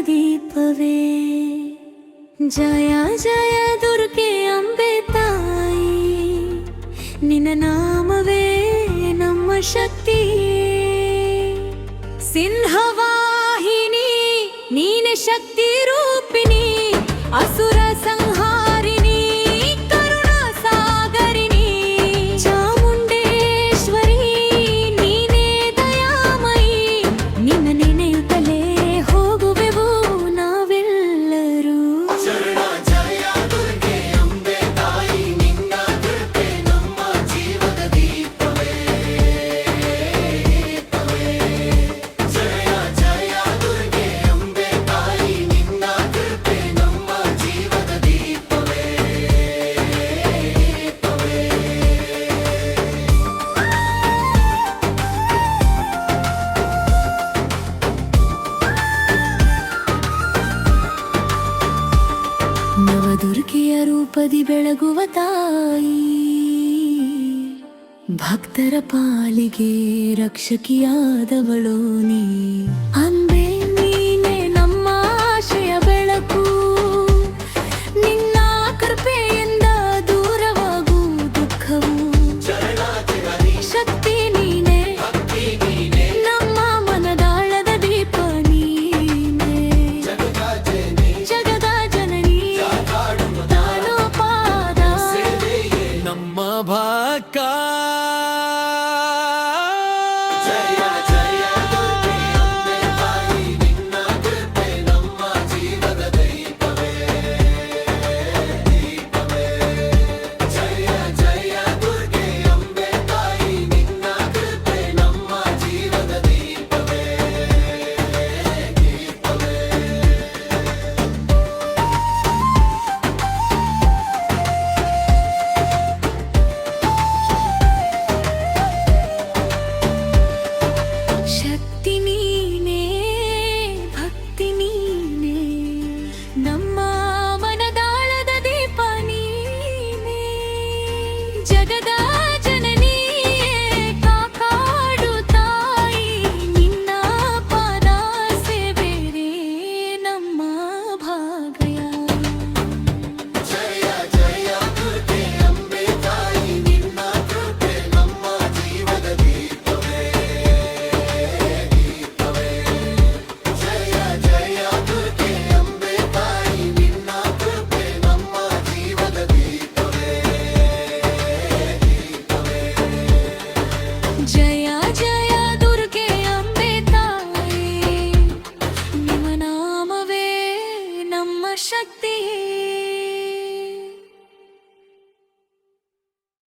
ದೀಪವೇ. ಜಯ ಜಯ ದುರ್ಗೆ ಅಂಬೆ ತಾಯಿ, ನಿನ್ನ ನಾಮವೇ ನಮ್ಮ ಶಕ್ತಿ. ಸಿಂಹವಾಹಿನಿ ನೀನೆ ಶಕ್ತಿ ರೂಪಿಣಿ, ಅಸುರ ಸಂಹಾರಿಣಿ ಕರುಣಾ ಸಾಗರಿಣಿ. ಚಾಮುಂಡೇಶ್ವರಿ ನೀನೇ ದಯಾಮಯಿ, ನಿನ್ನ ನೆನೆಯುತ್ತಲೇ ಹೋಗುವೆವು ನಾವೆಲ್ಲರೂ. ಶರಣ ಜಯ ದುರ್ಗೆ ಅಂಬೆ ತಾಯಿ, ನಿನ್ನ ಕೃಪೆ ನಮ್ಮ ಜೀವದ ದೀಪವೇ. ಜಯ ಜಯ ದುರ್ಗೆ ಅಂಬೆ ತಾಯಿ, ನಿನ್ನ ಕೃಪೆ ನಮ್ಮ ಜೀವದ ದೀಪವೇ. ನವದುರ್ಗೆಯ ರೂಪದಿ ಬೆಳಗುವ ತಾಯಿ, ಭಕ್ತರ ಪಾಲಿಗೆ ರಕ್ಷಕಿಯಾದವಳು ನೀ.